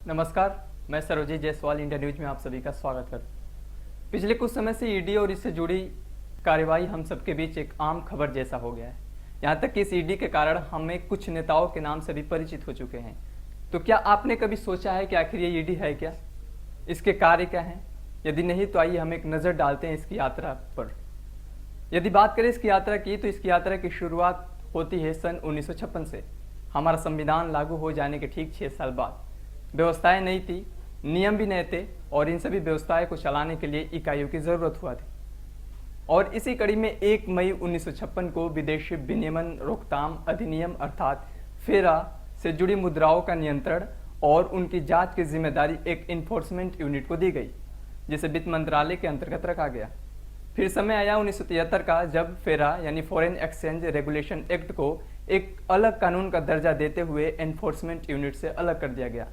नमस्कार, मैं सरोजीत Jaiswal India news में आप सभी का स्वागत करता हूं। पिछले कुछ समय से ईडी और इससे जुड़ी कार्यवाही हम सबके बीच एक आम खबर जैसा हो गया है। यहाँ तक कि इस ईडी के कारण हमें कुछ नेताओं के नाम से भी परिचित हो चुके हैं। तो क्या आपने कभी सोचा है कि आखिर ये ईडी है क्या, इसके कार्य क्या हैं? यदि नहीं तो आइए हम एक नज़र डालते हैं इसकी यात्रा पर। यदि बात करें इसकी यात्रा की, तो इसकी यात्रा की शुरुआत होती है सन 1956 से। हमारा संविधान लागू हो जाने के ठीक 6 साल बाद। व्यवस्थाएं नई थी, नियम भी नए थे और इन सभी व्यवस्थाएं को चलाने के लिए इकाइयों की ज़रूरत हुआ थी। और इसी कड़ी में 1 मई 1956 को विदेशी विनिमय रोकथाम अधिनियम अर्थात फेरा से जुड़ी मुद्राओं का नियंत्रण और उनकी जांच की जिम्मेदारी एक इन्फोर्समेंट यूनिट को दी गई, जिसे वित्त मंत्रालय के अंतर्गत रखा गया। फिर समय आया 1973 का, जब फेरा यानी फॉरेन एक्सचेंज रेगुलेशन एक्ट को एक अलग कानून का दर्जा देते हुए एनफोर्समेंट यूनिट से अलग कर दिया गया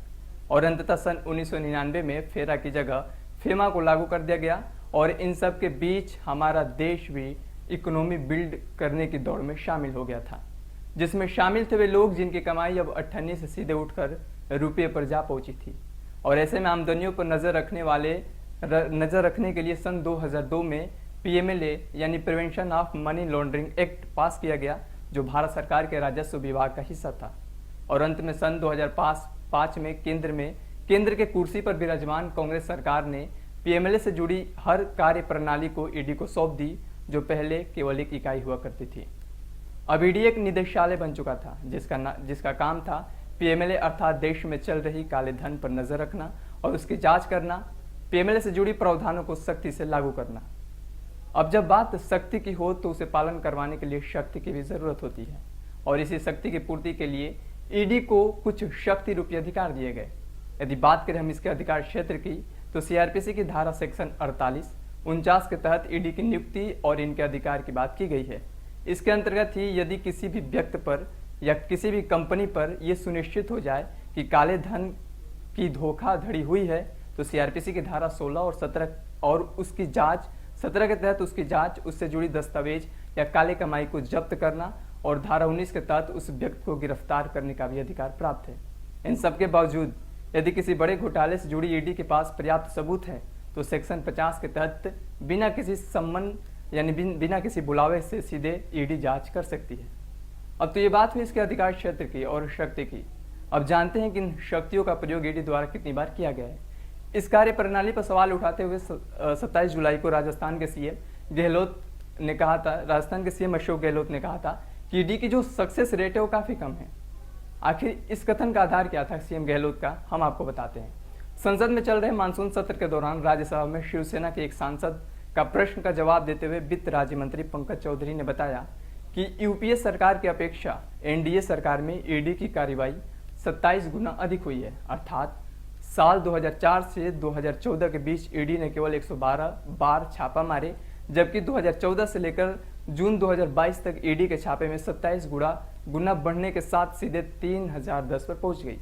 और अंततः सन 1999 में फेरा की जगह फेमा को लागू कर दिया गया। और इन सब के बीच हमारा देश भी इकोनॉमी बिल्ड करने की दौड़ में शामिल हो गया था, जिसमें शामिल थे वे लोग जिनकी कमाई अब अट्ठानी से सीधे उठकर रुपये पर जा पहुंची थी। और ऐसे में आमदनियों पर नज़र रखने के लिए सन 2002 में पीएमएलए यानी prevention of money laundering act पास किया गया, जो भारत सरकार के राजस्व विभाग का हिस्सा था। और अंत में सन 2005 में केंद्र के कुर्सी पर विराजमान कांग्रेस सरकार ने पीएमएलए से जुड़ी हर कार्य प्रणाली को ईडी को सौंप दी, जो पहले केवल एक इकाई हुआ करती थी। अब ईडी एक निदेशालय बन चुका था, जिसका काम था पीएमएलए अर्थात देश में चल रही काले धन पर नजर रखना और उसकी जांच करना, पीएमएलए से जुड़ी प्रावधानों को सख्ती से लागू करना। अब जब बात शक्ति की हो तो उसे पालन करवाने के लिए शक्ति की भी जरूरत होती है, और इसी शक्ति की पूर्ति के लिए ईडी को कुछ शक्ति रूपी अधिकार दिए गए। यदि बात करें हम इसके अधिकार क्षेत्र की, तो सीआरपीसी की धारा सेक्शन 48-49 के तहत ईडी की नियुक्ति और इनके अधिकार की बात की गई है। इसके अंतर्गत ही यदि किसी भी व्यक्ति पर या किसी भी कंपनी पर यह सुनिश्चित हो जाए कि काले धन की धोखाधड़ी हुई है, तो सीआरपीसी की धारा 16 और 17 और उसकी जांच 17 के तहत उसकी जांच, उससे जुड़ी दस्तावेज या काले कमाई को जब्त करना, और धारा 19 के तहत उस व्यक्ति को गिरफ्तार करने का भी अधिकार प्राप्त है। इन सब के बावजूद यदि किसी बड़े घोटाले से जुड़ी ईडी के पास पर्याप्त सबूत है, तो सेक्शन 50 के तहत बिना किसी सम्मन यानी बिना किसी बुलावे से सीधे ईडी जांच कर सकती है। अब तो ये बात हुई इसके अधिकार क्षेत्र की और शक्ति की। अब जानते हैं कि इन शक्तियों का प्रयोग ईडी द्वारा कितनी बार किया गया है। इस कार्य प्रणाली पर सवाल उठाते हुए 27 जुलाई को राजस्थान के सीएम अशोक गहलोत ने कहा था कि ईडी की जो सक्सेस रेट है वो काफ़ी कम है। आखिर इस कथन का आधार क्या था सीएम गहलोत का, हम आपको बताते हैं। संसद में चल रहे मानसून सत्र के दौरान राज्यसभा में शिवसेना के एक सांसद का प्रश्न का जवाब देते हुए वित्त राज्य मंत्री पंकज चौधरी ने बताया कि यूपीए सरकार की अपेक्षा एनडीए सरकार में ईडी की कार्रवाई 27 गुना अधिक हुई है। अर्थात साल 2004 से 2014 के बीच ईडी ने केवल 112 बार छापा मारे, जबकि 2014 से लेकर जून 2022 तक ईडी के छापे में 27 गुना बढ़ने के साथ सीधे 3010 पर पहुंच गई।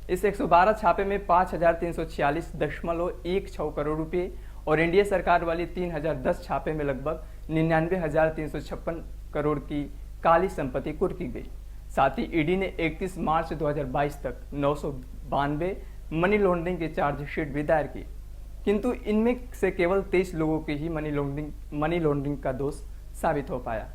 इस 112 छापे में 5346.16 करोड़ रुपए और एनडीए सरकार वाली 3010 छापे में लगभग 99,356 करोड़ की काली संपत्ति कुर्की गई। साथ ही ईडी ने 31 मार्च 2022 तक 992 मनी लॉन्ड्रिंग की चार्जशीट भी दायर की, किंतु इनमें से केवल 23 लोगों की ही मनी लॉन्ड्रिंग का दोष साबित हो पाया।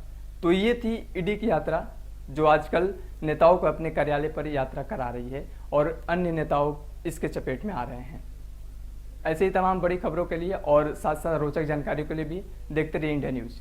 तो ये थी ईडी की यात्रा, जो आजकल नेताओं को अपने कार्यालय पर यात्रा करा रही है और अन्य नेताओं इसके चपेट में आ रहे हैं। ऐसे ही तमाम बड़ी खबरों के लिए और साथ साथ रोचक जानकारियों के लिए भी देखते रहिए इंडिया न्यूज़।